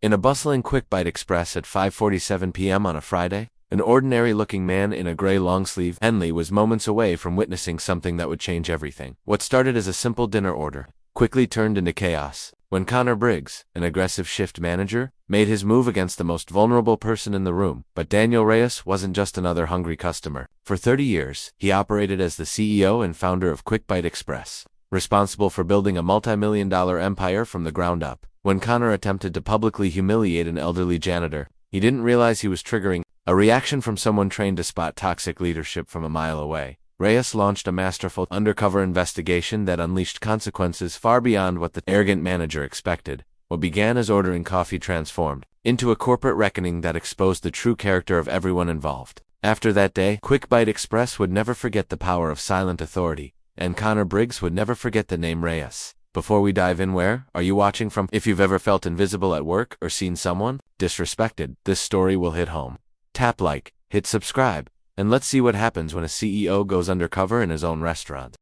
In a bustling QuickBite Express at 5:47 p.m. on a Friday, an ordinary-looking man in a gray long-sleeve henley was moments away from witnessing something that would change everything. What started as a simple dinner order quickly turned into chaos when Connor Briggs, an aggressive shift manager, made his move against the most vulnerable person in the room. But Daniel Reyes wasn't just another hungry customer. For 30 years, he operated as the CEO and founder of QuickBite Express, responsible for building a multi-million-dollar empire from the ground up. When Connor attempted to publicly humiliate an elderly janitor, he didn't realize he was triggering a reaction from someone trained to spot toxic leadership from a mile away. Reyes launched a masterful undercover investigation that unleashed consequences far beyond what the arrogant manager expected. What began as ordering coffee transformed into a corporate reckoning that exposed the true character of everyone involved. After that day, QuickBite Express would never forget the power of silent authority, and Connor Briggs would never forget the name Reyes. Before we dive in, where are you watching from? If you've ever felt invisible at work or seen someone disrespected, this story will hit home. Tap like, hit subscribe, and let's see what happens when a CEO goes undercover in his own restaurant.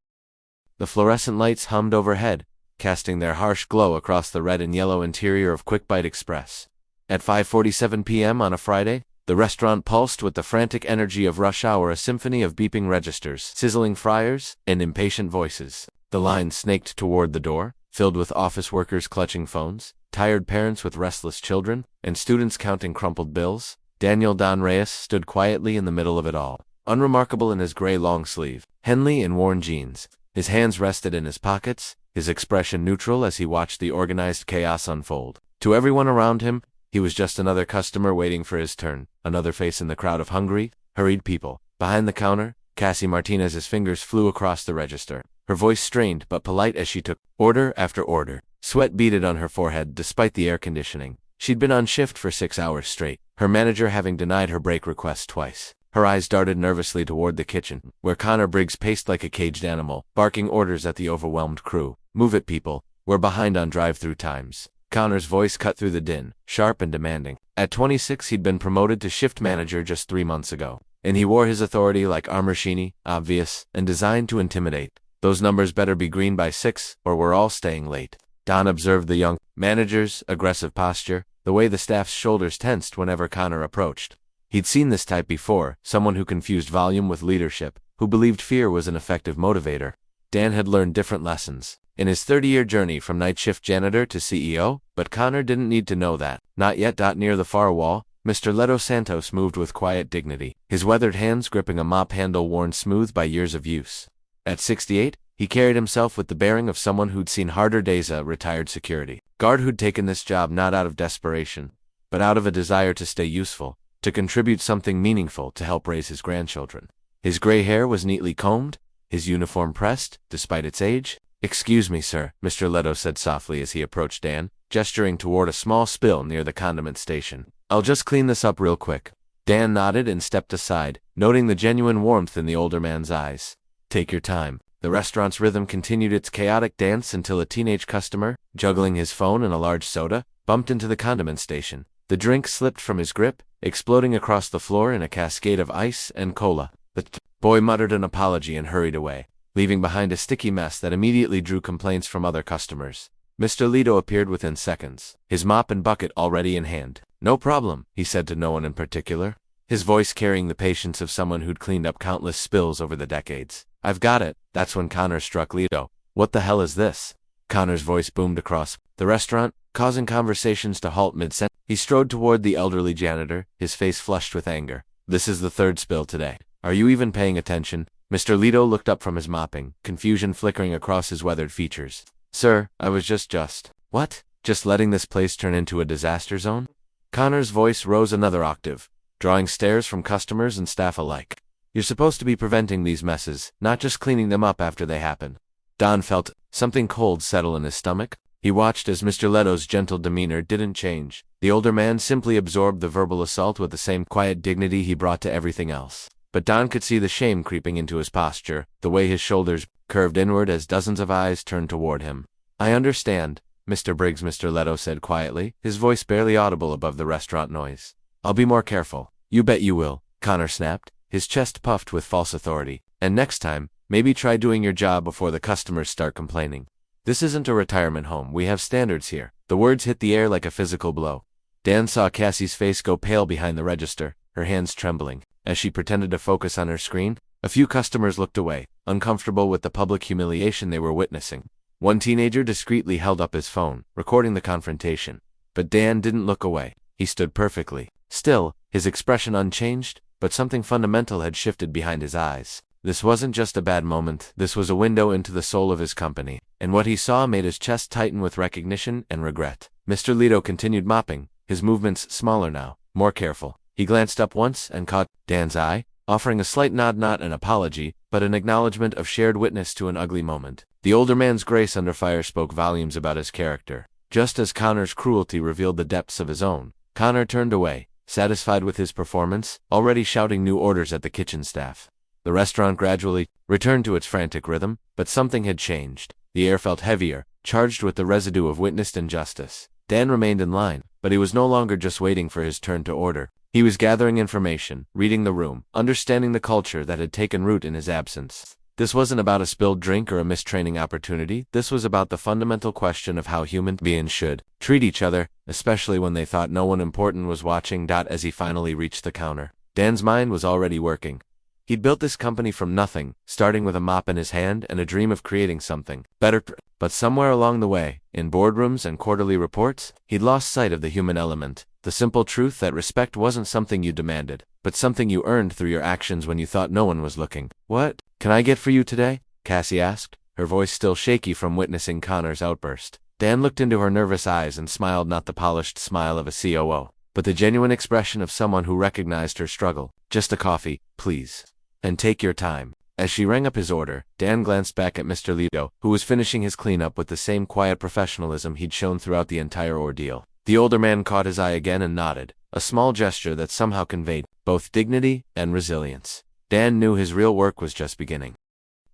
The fluorescent lights hummed overhead, casting their harsh glow across the red and yellow interior of QuickBite Express. At 5:47 p.m. on a Friday, the restaurant pulsed with the frantic energy of rush hour, a symphony of beeping registers, sizzling fryers, and impatient voices. The line snaked toward the door, filled with office workers clutching phones, tired parents with restless children, and students counting crumpled bills. Daniel Don Reyes stood quietly in the middle of it all, unremarkable in his gray long sleeve, henley and worn jeans. His hands rested in his pockets, his expression neutral as he watched the organized chaos unfold. To everyone around him, he was just another customer waiting for his turn, another face in the crowd of hungry, hurried people. Behind the counter, Cassie Martinez's fingers flew across the register, her voice strained but polite as she took order after order. Sweat beaded on her forehead despite the air conditioning. She'd been on shift for 6 hours straight, her manager having denied her break request twice. Her eyes darted nervously toward the kitchen, where Connor Briggs paced like a caged animal, barking orders at the overwhelmed crew. "Move it, people. We're behind on drive-through times." Connor's voice cut through the din, sharp and demanding. At 26, he'd been promoted to shift manager just 3 months ago, and he wore his authority like armor, sheeny, obvious, and designed to intimidate. "Those numbers better be green by 6, or we're all staying late." Don observed the young manager's aggressive posture, the way the staff's shoulders tensed whenever Connor approached. He'd seen this type before, someone who confused volume with leadership, who believed fear was an effective motivator. Dan had learned different lessons in his 30-year journey from night shift janitor to CEO, but Connor didn't need to know that. Not yet. Near the far wall, Mr. Leto Santos moved with quiet dignity, his weathered hands gripping a mop handle worn smooth by years of use. At 68, he carried himself with the bearing of someone who'd seen harder days, a retired security guard who'd taken this job not out of desperation, but out of a desire to stay useful, to contribute something meaningful to help raise his grandchildren. His gray hair was neatly combed, his uniform pressed, despite its age. "Excuse me, sir," Mr. Leto said softly as he approached Dan, gesturing toward a small spill near the condiment station. "I'll just clean this up real quick." Dan nodded and stepped aside, noting the genuine warmth in the older man's eyes. "Take your time." The restaurant's rhythm continued its chaotic dance until a teenage customer, juggling his phone and a large soda, bumped into the condiment station. The drink slipped from his grip, exploding across the floor in a cascade of ice and cola. The boy muttered an apology and hurried away, leaving behind a sticky mess that immediately drew complaints from other customers. Mr. Leto appeared within seconds, his mop and bucket already in hand. "No problem," he said to no one in particular, his voice carrying the patience of someone who'd cleaned up countless spills over the decades. "I've got it." That's when Connor struck Leto. "What the hell is this?" Connor's voice boomed across the restaurant, causing conversations to halt mid-sentence. He strode toward the elderly janitor, his face flushed with anger. "This is the third spill today. Are you even paying attention?" Mr. Leto looked up from his mopping, confusion flickering across his weathered features. "Sir, I was just... What? Just letting this place turn into a disaster zone?" Connor's voice rose another octave, drawing stares from customers and staff alike. "You're supposed to be preventing these messes, not just cleaning them up after they happen." Don felt something cold settle in his stomach. He watched as Mr. Leto's gentle demeanor didn't change. The older man simply absorbed the verbal assault with the same quiet dignity he brought to everything else. But Don could see the shame creeping into his posture, the way his shoulders curved inward as dozens of eyes turned toward him. "I understand, Mr. Briggs," Mr. Leto said quietly, his voice barely audible above the restaurant noise. "I'll be more careful." "You bet you will," Connor snapped, his chest puffed with false authority. "And next time, maybe try doing your job before the customers start complaining. This isn't a retirement home. We have standards here." The words hit the air like a physical blow. Dan saw Cassie's face go pale behind the register, her hands trembling. As she pretended to focus on her screen, a few customers looked away, uncomfortable with the public humiliation they were witnessing. One teenager discreetly held up his phone, recording the confrontation. But Dan didn't look away. He stood perfectly still, his expression unchanged, but something fundamental had shifted behind his eyes. This wasn't just a bad moment, this was a window into the soul of his company, and what he saw made his chest tighten with recognition and regret. Mr. Leto continued mopping, his movements smaller now, more careful. He glanced up once and caught Dan's eye, offering a slight nod, not an apology, but an acknowledgement of shared witness to an ugly moment. The older man's grace under fire spoke volumes about his character. Just as Connor's cruelty revealed the depths of his own, Connor turned away, satisfied with his performance, already shouting new orders at the kitchen staff. The restaurant gradually returned to its frantic rhythm, but something had changed. The air felt heavier, charged with the residue of witnessed injustice. Dan remained in line, but he was no longer just waiting for his turn to order. He was gathering information, reading the room, understanding the culture that had taken root in his absence. This wasn't about a spilled drink or a mistraining opportunity. This was about the fundamental question of how human beings should treat each other, especially when they thought no one important was watching. As he finally reached the counter, Dan's mind was already working. He'd built this company from nothing, starting with a mop in his hand and a dream of creating something better. But somewhere along the way, in boardrooms and quarterly reports, he'd lost sight of the human element, the simple truth that respect wasn't something you demanded, but something you earned through your actions when you thought no one was looking. "What can I get for you today?" Cassie asked, her voice still shaky from witnessing Connor's outburst. Dan looked into her nervous eyes and smiled, not the polished smile of a COO, but the genuine expression of someone who recognized her struggle. "Just a coffee, please. And take your time." As she rang up his order, Dan glanced back at Mr. Leto, who was finishing his cleanup with the same quiet professionalism he'd shown throughout the entire ordeal. The older man caught his eye again and nodded, a small gesture that somehow conveyed both dignity and resilience. Dan knew his real work was just beginning.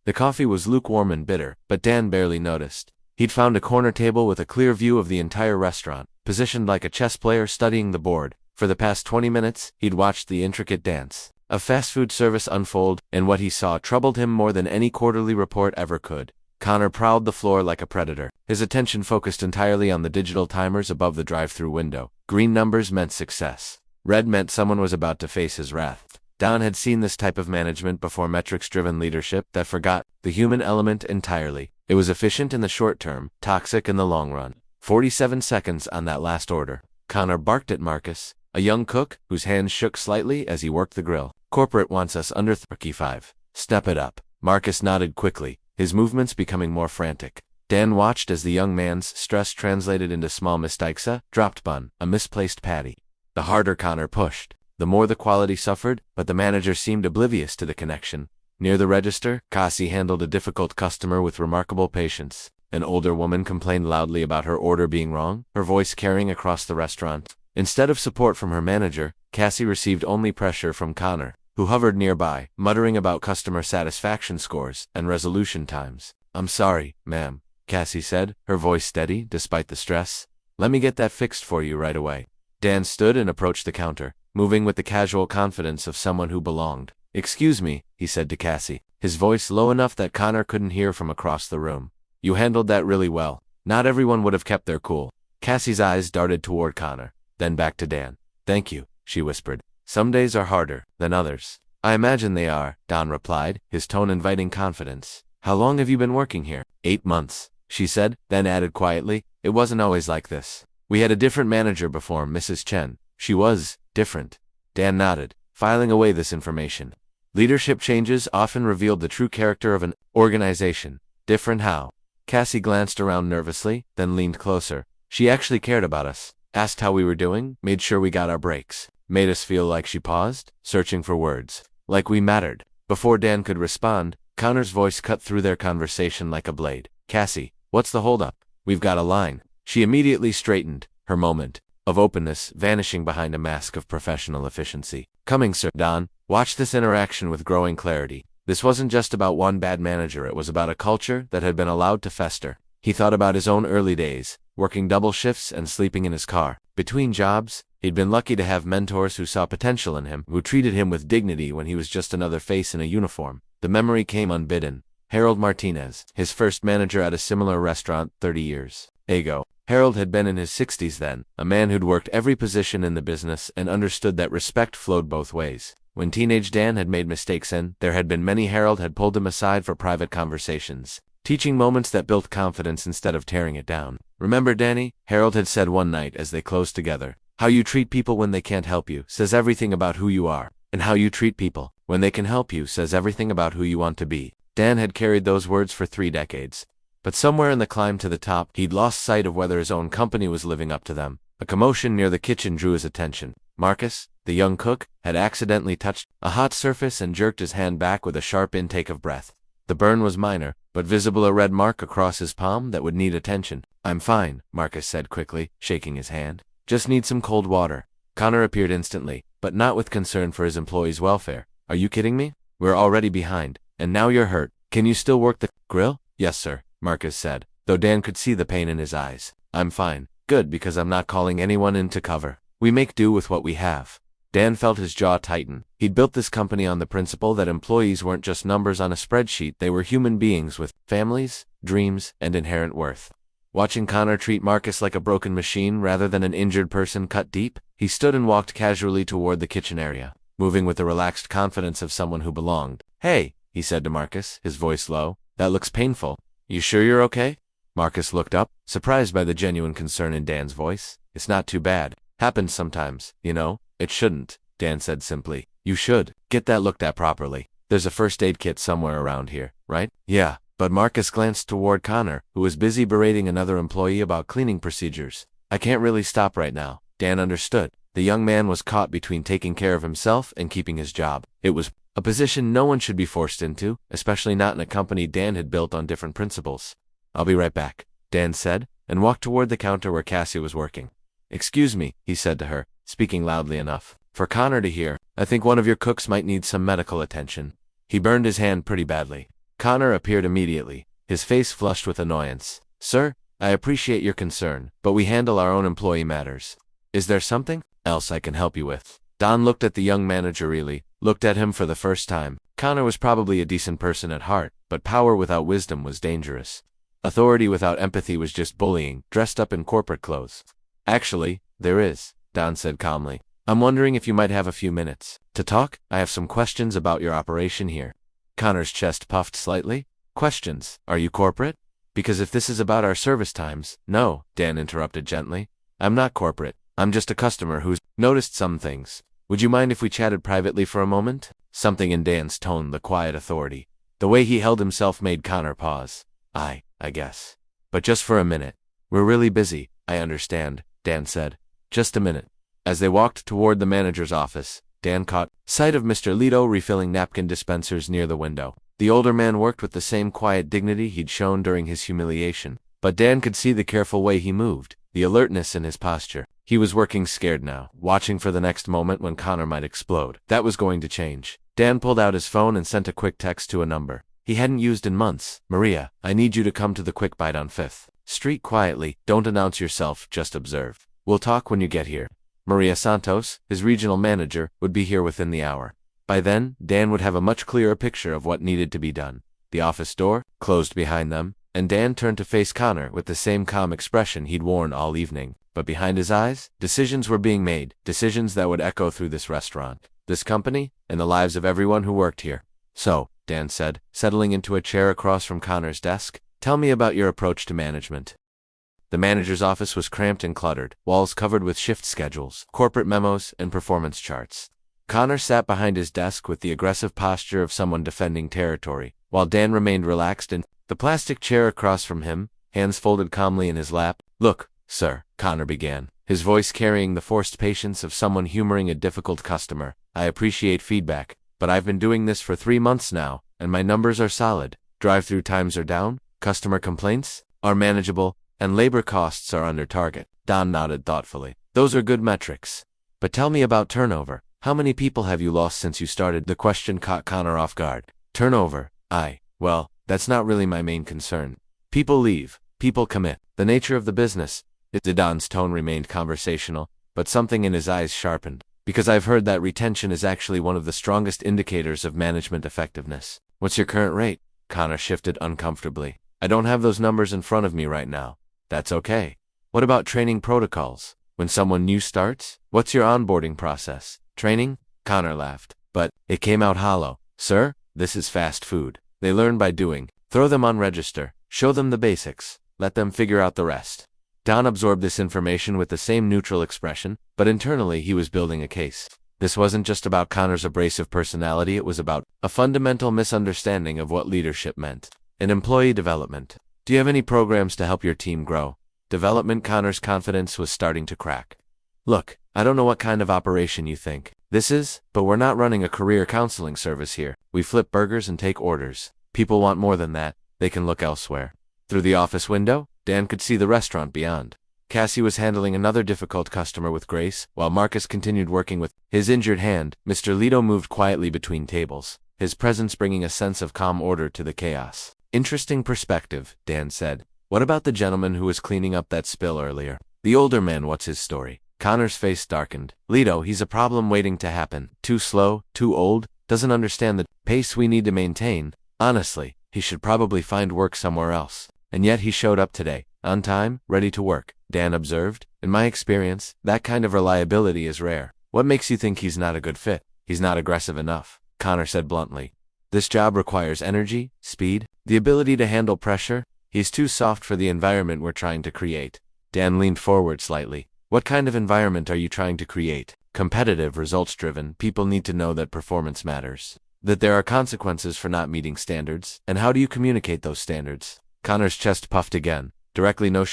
The coffee was lukewarm and bitter, but Dan barely noticed. He'd found a corner table with a clear view of the entire restaurant, positioned like a chess player studying the board. For the past 20 minutes, he'd watched the intricate dance of fast food service unfold, and what he saw troubled him more than any quarterly report ever could. Connor prowled the floor like a predator, his attention focused entirely on the digital timers above the drive-thru window. Green numbers meant success. Red meant someone was about to face his wrath. Don had seen this type of management before, metrics-driven leadership that forgot the human element entirely. It was efficient in the short term, toxic in the long run. 47 seconds on that last order. Connor barked at Marcus, a young cook whose hands shook slightly as he worked the grill. "Corporate wants us under 35. Step it up." Marcus nodded quickly, his movements becoming more frantic. Dan watched as the young man's stress translated into small mistakes: a dropped bun, a misplaced patty. The harder Connor pushed, the more the quality suffered, but the manager seemed oblivious to the connection. Near the register, Cassie handled a difficult customer with remarkable patience. An older woman complained loudly about her order being wrong, her voice carrying across the restaurant. Instead of support from her manager, Cassie received only pressure from Connor, who hovered nearby, muttering about customer satisfaction scores and resolution times. "I'm sorry, ma'am," Cassie said, her voice steady despite the stress. "Let me get that fixed for you right away." Dan stood and approached the counter, moving with the casual confidence of someone who belonged. "Excuse me," he said to Cassie, his voice low enough that Connor couldn't hear from across the room. "You handled that really well. Not everyone would have kept their cool." Cassie's eyes darted toward Connor, then back to Dan. "Thank you," she whispered. "Some days are harder than others." "I imagine they are," Don replied, his tone inviting confidence. "How long have you been working here?" 8 months, she said, then added quietly, "It wasn't always like this. We had a different manager before, Mrs. Chen. She was different." Dan nodded, filing away this information. Leadership changes often revealed the true character of an organization. Different how? Cassie glanced around nervously, then leaned closer. "She actually cared about us. Asked how we were doing, made sure we got our breaks. Made us feel like," she paused, searching for words, "like we mattered." Before Dan could respond, Connor's voice cut through their conversation like a blade. "Cassie, what's the holdup? We've got a line." She immediately straightened, her moment of openness vanishing behind a mask of professional efficiency. "Coming, sir." Don watched this interaction with growing clarity. This wasn't just about one bad manager, it was about a culture that had been allowed to fester. He thought about his own early days, working double shifts and sleeping in his car. Between jobs, he'd been lucky to have mentors who saw potential in him, who treated him with dignity when he was just another face in a uniform. The memory came unbidden. Harold Martinez, his first manager at a similar restaurant 30 years ago. Harold had been in his 60s then, a man who'd worked every position in the business and understood that respect flowed both ways. When teenage Dan had made mistakes and there had been many, Harold had pulled him aside for private conversations, teaching moments that built confidence instead of tearing it down. "Remember, Danny," Harold had said one night as they closed together, "how you treat people when they can't help you says everything about who you are, and how you treat people when they can help you says everything about who you want to be." Dan had carried those words for 3 decades. But somewhere in the climb to the top, he'd lost sight of whether his own company was living up to them. A commotion near the kitchen drew his attention. Marcus, the young cook, had accidentally touched a hot surface and jerked his hand back with a sharp intake of breath. The burn was minor, but visible, a red mark across his palm that would need attention. "I'm fine," Marcus said quickly, shaking his hand. "Just need some cold water." Connor appeared instantly, but not with concern for his employees' welfare. "Are you kidding me? We're already behind, and now you're hurt. Can you still work the grill?" "Yes, sir," Marcus said, though Dan could see the pain in his eyes. "I'm fine." "Good, because I'm not calling anyone in to cover. We make do with what we have." Dan felt his jaw tighten. He'd built this company on the principle that employees weren't just numbers on a spreadsheet, they were human beings with families, dreams, and inherent worth. Watching Connor treat Marcus like a broken machine rather than an injured person cut deep, he stood and walked casually toward the kitchen area, moving with the relaxed confidence of someone who belonged. "Hey," he said to Marcus, his voice low, "that looks painful. You sure you're okay?" Marcus looked up, surprised by the genuine concern in Dan's voice. "It's not too bad. Happens sometimes, you know." "It shouldn't," Dan said simply. "You should get that looked at properly. There's a first aid kit somewhere around here, right?" "Yeah." But Marcus glanced toward Connor, who was busy berating another employee about cleaning procedures. "I can't really stop right now." Dan understood. The young man was caught between taking care of himself and keeping his job. It was a position no one should be forced into, especially not in a company Dan had built on different principles. "I'll be right back," Dan said, and walked toward the counter where Cassie was working. "Excuse me," he said to her, speaking loudly enough for Connor to hear. "I think one of your cooks might need some medical attention. He burned his hand pretty badly." Connor appeared immediately, his face flushed with annoyance. "Sir, I appreciate your concern, but we handle our own employee matters. Is there something else I can help you with?" Don looked at the young manager, really looked at him for the first time. Connor was probably a decent person at heart, but power without wisdom was dangerous. Authority without empathy was just bullying, dressed up in corporate clothes. "Actually, there is," Don said calmly. "I'm wondering if you might have a few minutes to talk. I have some questions about your operation here." Connor's chest puffed slightly. "Questions? Are you corporate? Because if this is about our service times—" "No," Dan interrupted gently. "I'm not corporate. I'm just a customer who's noticed some things. Would you mind if we chatted privately for a moment?" Something in Dan's tone, the quiet authority, the way he held himself, made Connor pause. I guess. But just for a minute." "We're really busy, I understand," Dan said. "Just a minute." As they walked toward the manager's office, Dan caught sight of Mr. Leto refilling napkin dispensers near the window. The older man worked with the same quiet dignity he'd shown during his humiliation, but Dan could see the careful way he moved, the alertness in his posture. He was working scared now, watching for the next moment when Connor might explode. That was going to change. Dan pulled out his phone and sent a quick text to a number he hadn't used in months. "Maria, I need you to come to the QuickBite on 5th Street quietly. Don't announce yourself, just observe. We'll talk when you get here." Maria Santos, his regional manager, would be here within the hour. By then, Dan would have a much clearer picture of what needed to be done. The office door closed behind them, and Dan turned to face Connor with the same calm expression he'd worn all evening. But behind his eyes, decisions were being made, decisions that would echo through this restaurant, this company, and the lives of everyone who worked here. "So," Dan said, settling into a chair across from Connor's desk, "tell me about your approach to management." The manager's office was cramped and cluttered, walls covered with shift schedules, corporate memos, and performance charts. Connor sat behind his desk with the aggressive posture of someone defending territory, while Dan remained relaxed in the plastic chair across from him, hands folded calmly in his lap. "Look, sir," Connor began, his voice carrying the forced patience of someone humoring a difficult customer. "I appreciate feedback, but I've been doing this for 3 months now, and my numbers are solid. Drive-through times are down, customer complaints are manageable, and labor costs are under target." Don nodded thoughtfully. "Those are good metrics. But tell me about turnover. How many people have you lost since you started?" The question caught Connor off guard. "Turnover? Well, that's not really my main concern. People leave, people commit. The nature of the business." Don's tone remained conversational, but something in his eyes sharpened. "Because I've heard that retention is actually one of the strongest indicators of management effectiveness." "What's your current rate?" Connor shifted uncomfortably. "I don't have those numbers in front of me right now." "That's okay. What about training protocols? When someone new starts, what's your onboarding process? Training? Connor laughed, but it came out hollow. Sir, this is fast food. They learn by doing. Throw them on register. Show them the basics. Let them figure out the rest. Don absorbed this information with the same neutral expression, but internally he was building a case. This wasn't just about Connor's abrasive personality, it was about a fundamental misunderstanding of what leadership meant. In employee development. Do you have any programs to help your team grow? Development. Connor's confidence was starting to crack. Look, I don't know what kind of operation you think this is, but we're not running a career counseling service here. We flip burgers and take orders. People want more than that. They can look elsewhere. Through the office window, Dan could see the restaurant beyond. Cassie was handling another difficult customer with grace, while Marcus continued working with his injured hand. Mr. Leto moved quietly between tables, his presence bringing a sense of calm order to the chaos. Interesting perspective, Dan said. What about the gentleman who was cleaning up that spill earlier? The older man, what's his story? Connor's face darkened. Leto, he's a problem waiting to happen. Too slow, too old, doesn't understand the pace we need to maintain. Honestly, he should probably find work somewhere else. And yet he showed up today, on time, ready to work, Dan observed. In my experience, that kind of reliability is rare. What makes you think he's not a good fit? He's not aggressive enough, Connor said bluntly. This job requires energy, speed, the ability to handle pressure. He's too soft for the environment we're trying to create. Dan leaned forward slightly. What kind of environment are you trying to create? Competitive, results-driven. People need to know that performance matters, that there are consequences for not meeting standards, and how do you communicate those standards? Connor's chest puffed again. Directly, no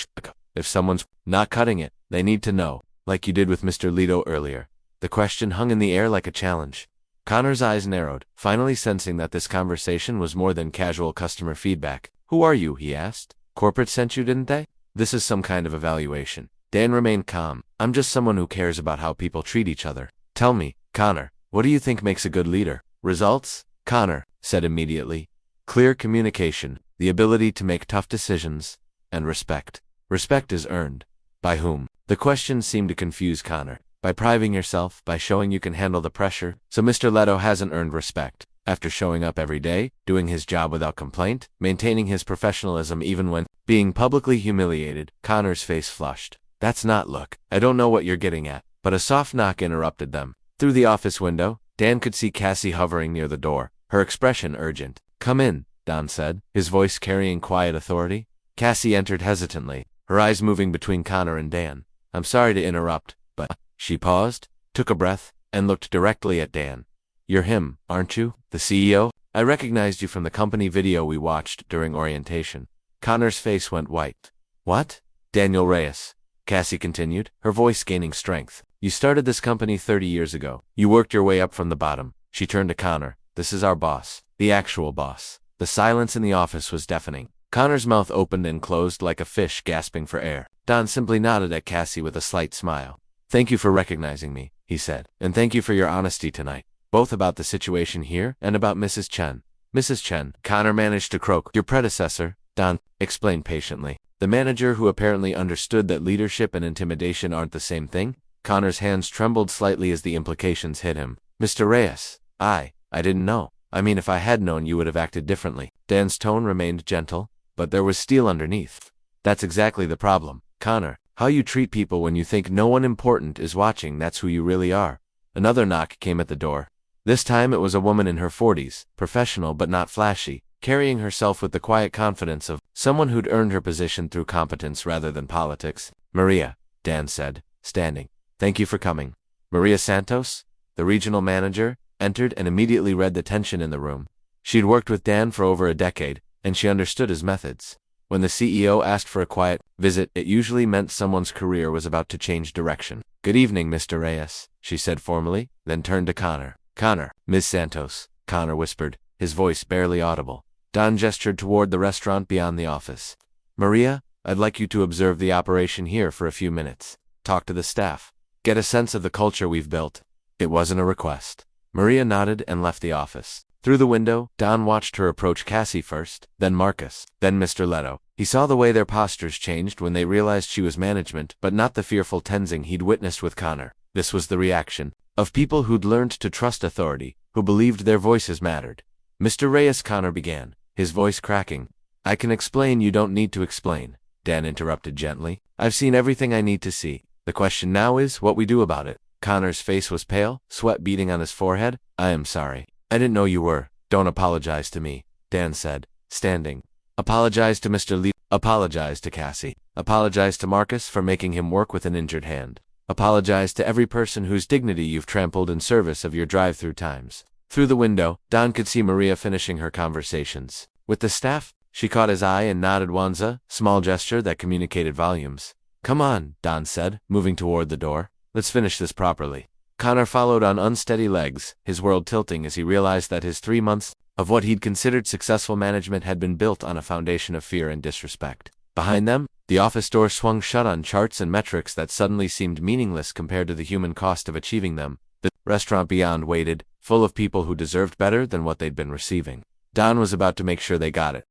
if someone's not cutting it, they need to know, like you did with Mr. Leto earlier. The question hung in the air like a challenge. Connor's eyes narrowed, finally sensing that this conversation was more than casual customer feedback. Who are you? He asked. Corporate sent you, didn't they? This is some kind of evaluation. Dan remained calm. I'm just someone who cares about how people treat each other. Tell me, Connor, what do you think makes a good leader? Results? Connor said immediately. Clear communication, the ability to make tough decisions, and respect. Respect is earned. By whom? The question seemed to confuse Connor. By proving yourself, by showing you can handle the pressure. So Mr. Leto hasn't earned respect. After showing up every day, doing his job without complaint, maintaining his professionalism even when being publicly humiliated, Connor's face flushed. That's not look. I don't know what you're getting at. But a soft knock interrupted them. Through the office window, Dan could see Cassie hovering near the door, her expression urgent. Come in, Don said, his voice carrying quiet authority. Cassie entered hesitantly, her eyes moving between Connor and Dan. I'm sorry to interrupt, but... She paused, took a breath, and looked directly at Dan. You're him, aren't you? The CEO? I recognized you from the company video we watched during orientation. Connor's face went white. What? Daniel Reyes. Cassie continued, her voice gaining strength. You started this company 30 years ago. You worked your way up from the bottom. She turned to Connor. This is our boss. The actual boss. The silence in the office was deafening. Connor's mouth opened and closed like a fish gasping for air. Don simply nodded at Cassie with a slight smile. Thank you for recognizing me, he said. And thank you for your honesty tonight. Both about the situation here and about Mrs. Chen. Mrs. Chen, Connor managed to croak. Your predecessor, Don explained patiently. The manager who apparently understood that leadership and intimidation aren't the same thing. Connor's hands trembled slightly as the implications hit him. Mr. Reyes, I didn't know. I mean, if I had known, you would have acted differently. Dan's tone remained gentle, but there was steel underneath. That's exactly the problem, Connor. How you treat people when you think no one important is watching, that's who you really are. Another knock came at the door. This time it was a woman in her 40s, professional but not flashy, carrying herself with the quiet confidence of someone who'd earned her position through competence rather than politics. Maria, Dan said, standing. Thank you for coming. Maria Santos, the regional manager, entered and immediately read the tension in the room. She'd worked with Dan for over a decade, and she understood his methods. When the CEO asked for a quiet visit, it usually meant someone's career was about to change direction. Good evening, Mr. Reyes, she said formally, then turned to Connor. Connor, Ms. Santos, Connor whispered, his voice barely audible. Don gestured toward the restaurant beyond the office. Maria, I'd like you to observe the operation here for a few minutes. Talk to the staff. Get a sense of the culture we've built. It wasn't a request. Maria nodded and left the office. Through the window, Don watched her approach Cassie first, then Marcus, then Mr. Leto. He saw the way their postures changed when they realized she was management, but not the fearful tensing he'd witnessed with Connor. This was the reaction of people who'd learned to trust authority, who believed their voices mattered. Mr. Reyes, Connor began, his voice cracking. I can explain, you don't need to explain. Dan interrupted gently. I've seen everything I need to see. The question now is what we do about it. Connor's face was pale, sweat beading on his forehead. I am sorry. I didn't know you were. Don't apologize to me, Dan said, standing. Apologize to Mr. Lee. Apologize to Cassie. Apologize to Marcus for making him work with an injured hand. Apologize to every person whose dignity you've trampled in service of your drive-through times. Through the window, Don could see Maria finishing her conversations. With the staff, she caught his eye and nodded Wanza, small gesture that communicated volumes. Come on, Don said, moving toward the door. Let's finish this properly. Connor followed on unsteady legs, his world tilting as he realized that his 3 months of what he'd considered successful management had been built on a foundation of fear and disrespect. Behind them, the office door swung shut on charts and metrics that suddenly seemed meaningless compared to the human cost of achieving them. The restaurant beyond waited, full of people who deserved better than what they'd been receiving. Don was about to make sure they got it.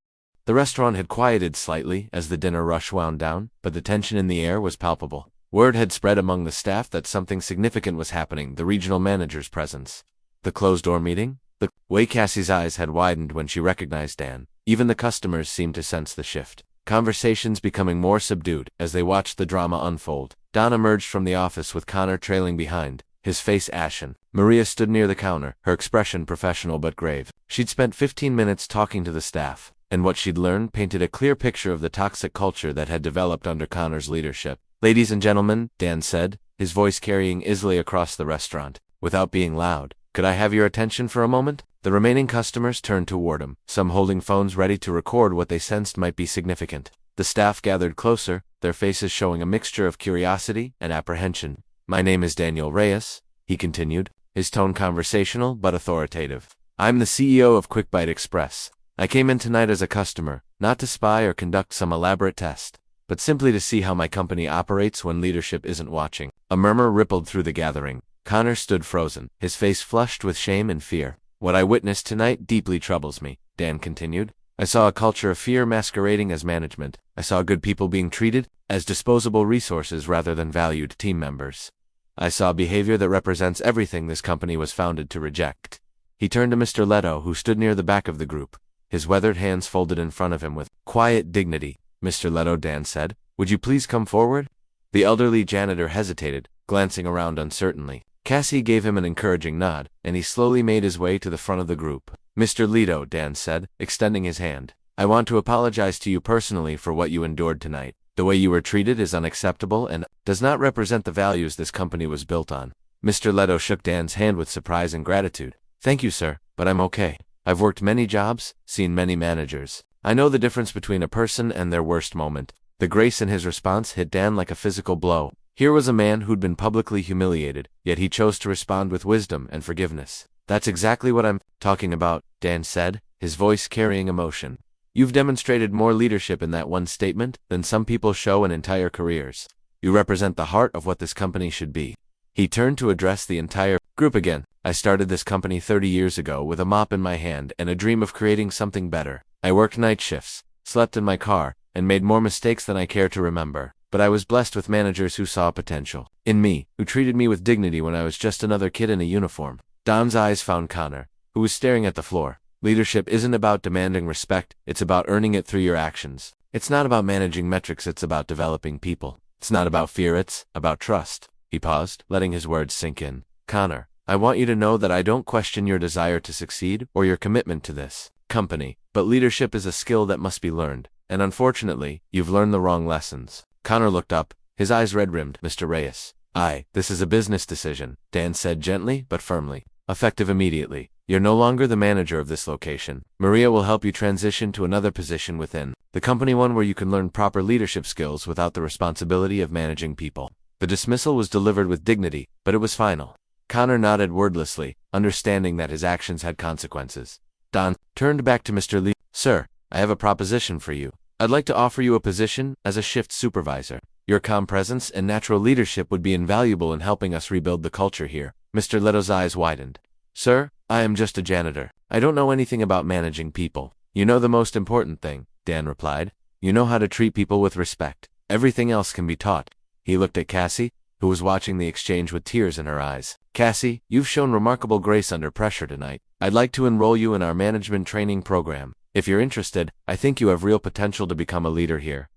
The restaurant had quieted slightly as the dinner rush wound down, but the tension in the air was palpable. Word had spread among the staff that something significant was happening, the regional manager's presence. The closed-door meeting? The way Cassie's eyes had widened when she recognized Dan. Even the customers seemed to sense the shift. Conversations becoming more subdued as they watched the drama unfold. Don emerged from the office with Connor trailing behind, his face ashen. Maria stood near the counter, her expression professional but grave. She'd spent 15 minutes talking to the staff, and what she'd learned painted a clear picture of the toxic culture that had developed under Connor's leadership. Ladies and gentlemen, Dan said, his voice carrying easily across the restaurant, without being loud. Could I have your attention for a moment? The remaining customers turned toward him, some holding phones ready to record what they sensed might be significant. The staff gathered closer, their faces showing a mixture of curiosity and apprehension. My name is Daniel Reyes, he continued, his tone conversational but authoritative. I'm the CEO of QuickBite Express. I came in tonight as a customer, not to spy or conduct some elaborate test, but simply to see how my company operates when leadership isn't watching. A murmur rippled through the gathering. Connor stood frozen, his face flushed with shame and fear. What I witnessed tonight deeply troubles me, Dan continued. I saw a culture of fear masquerading as management. I saw good people being treated as disposable resources rather than valued team members. I saw behavior that represents everything this company was founded to reject. He turned to Mr. Leto, who stood near the back of the group, his weathered hands folded in front of him with quiet dignity. Mr. Leto, Dan said, would you please come forward? The elderly janitor hesitated, glancing around uncertainly. Cassie gave him an encouraging nod, and he slowly made his way to the front of the group. Mr. Leto, Dan said, extending his hand. I want to apologize to you personally for what you endured tonight. The way you were treated is unacceptable and does not represent the values this company was built on. Mr. Leto shook Dan's hand with surprise and gratitude. Thank you, sir, but I'm okay. I've worked many jobs, seen many managers. I know the difference between a person and their worst moment. The grace in his response hit Dan like a physical blow. Here was a man who'd been publicly humiliated, yet he chose to respond with wisdom and forgiveness. That's exactly what I'm talking about, Dan said, his voice carrying emotion. You've demonstrated more leadership in that one statement than some people show in entire careers. You represent the heart of what this company should be. He turned to address the entire group again. I started this company 30 years ago with a mop in my hand and a dream of creating something better. I worked night shifts, slept in my car, and made more mistakes than I care to remember. But I was blessed with managers who saw potential in me, who treated me with dignity when I was just another kid in a uniform. Don's eyes found Connor, who was staring at the floor. Leadership isn't about demanding respect, it's about earning it through your actions. It's not about managing metrics, it's about developing people. It's not about fear, it's about trust. He paused, letting his words sink in. Connor, I want you to know that I don't question your desire to succeed or your commitment to this company, but leadership is a skill that must be learned, and unfortunately, you've learned the wrong lessons. Connor looked up, his eyes red-rimmed. Mr. Reyes. This is a business decision, Dan said gently but firmly. Effective immediately. You're no longer the manager of this location. Maria will help you transition to another position within the company, one where you can learn proper leadership skills without the responsibility of managing people. The dismissal was delivered with dignity, but it was final. Connor nodded wordlessly, understanding that his actions had consequences. Don turned back to Mr. Lee. Sir, I have a proposition for you. I'd like to offer you a position as a shift supervisor. Your calm presence and natural leadership would be invaluable in helping us rebuild the culture here. Mr. Leto's eyes widened. Sir, I am just a janitor. I don't know anything about managing people. You know the most important thing, Dan replied. You know how to treat people with respect. Everything else can be taught. He looked at Cassie, who was watching the exchange with tears in her eyes. Cassie, you've shown remarkable grace under pressure tonight. I'd like to enroll you in our management training program. If you're interested, I think you have real potential to become a leader here.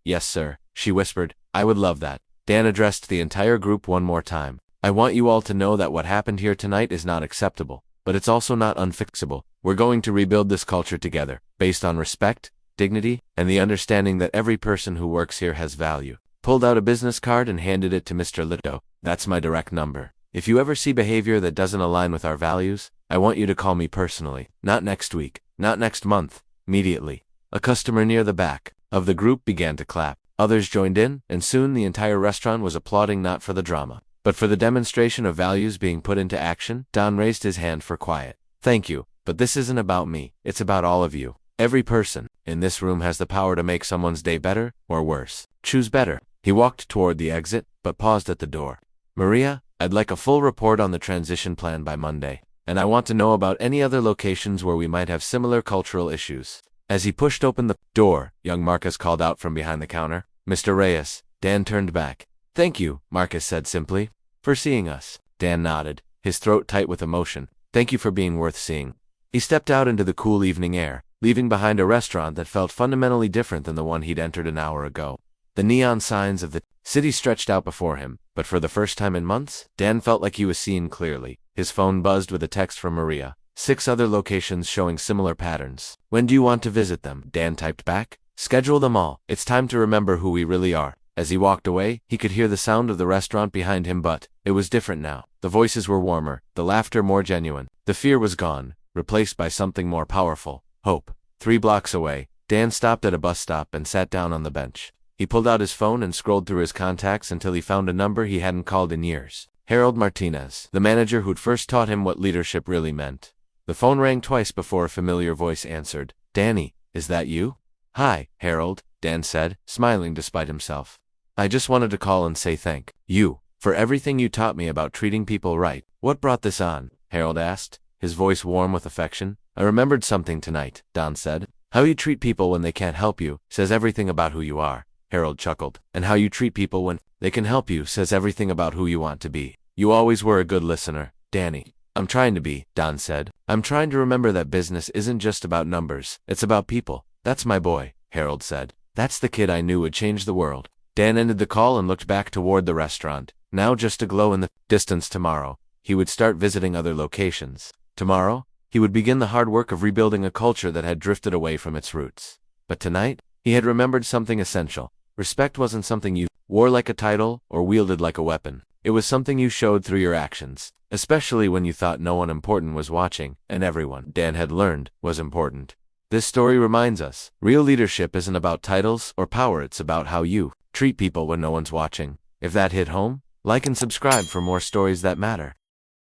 Yes, sir, she whispered. I would love that. Dan addressed the entire group one more time. I want you all to know that what happened here tonight is not acceptable, but it's also not unfixable. We're going to rebuild this culture together, based on respect, dignity, and the understanding that every person who works here has value. Pulled out a business card and handed it to Mr. Litto. That's my direct number. If you ever see behavior that doesn't align with our values, I want you to call me personally. Not next week, not next month, immediately. A customer near the back of the group began to clap. Others joined in, and soon the entire restaurant was applauding not for the drama, but for the demonstration of values being put into action. Don raised his hand for quiet. Thank you, but this isn't about me, it's about all of you. Every person in this room has the power to make someone's day better or worse. Choose better. He walked toward the exit, but paused at the door. Maria, I'd like a full report on the transition plan by Monday, and I want to know about any other locations where we might have similar cultural issues. As he pushed open the door, young Marcus called out from behind the counter, Mr. Reyes. Dan turned back. Thank you, Marcus said simply, for seeing us. Dan nodded, his throat tight with emotion. Thank you for being worth seeing. He stepped out into the cool evening air, leaving behind a restaurant that felt fundamentally different than the one he'd entered an hour ago. The neon signs of the city stretched out before him, but for the first time in months, Dan felt like he was seeing clearly. His phone buzzed with a text from Maria. 6 other locations showing similar patterns. When do you want to visit them? Dan typed back. Schedule them all. It's time to remember who we really are. As he walked away, he could hear the sound of the restaurant behind him, but it was different now. The voices were warmer, the laughter more genuine. The fear was gone, replaced by something more powerful. Hope. 3 blocks away, Dan stopped at a bus stop and sat down on the bench. He pulled out his phone and scrolled through his contacts until he found a number he hadn't called in years. Harold Martinez, the manager who'd first taught him what leadership really meant. The phone rang twice before a familiar voice answered. Danny, is that you? Hi, Harold, Dan said, smiling despite himself. I just wanted to call and say thank you for everything you taught me about treating people right. What brought this on? Harold asked, his voice warm with affection. I remembered something tonight, Don said. How you treat people when they can't help you says everything about who you are. Harold chuckled. And how you treat people when they can help you says everything about who you want to be. You always were a good listener, Danny. I'm trying to be, Don said. I'm trying to remember that business isn't just about numbers, it's about people. That's my boy, Harold said. That's the kid I knew would change the world. Dan ended the call and looked back toward the restaurant, now just a glow in the distance. Tomorrow, he would start visiting other locations. Tomorrow, he would begin the hard work of rebuilding a culture that had drifted away from its roots. But tonight, he had remembered something essential. Respect wasn't something you wore like a title or wielded like a weapon. It was something you showed through your actions, especially when you thought no one important was watching, and everyone, Dan had learned, was important. This story reminds us, real leadership isn't about titles or power, it's about how you treat people when no one's watching. If that hit home, like and subscribe for more stories that matter.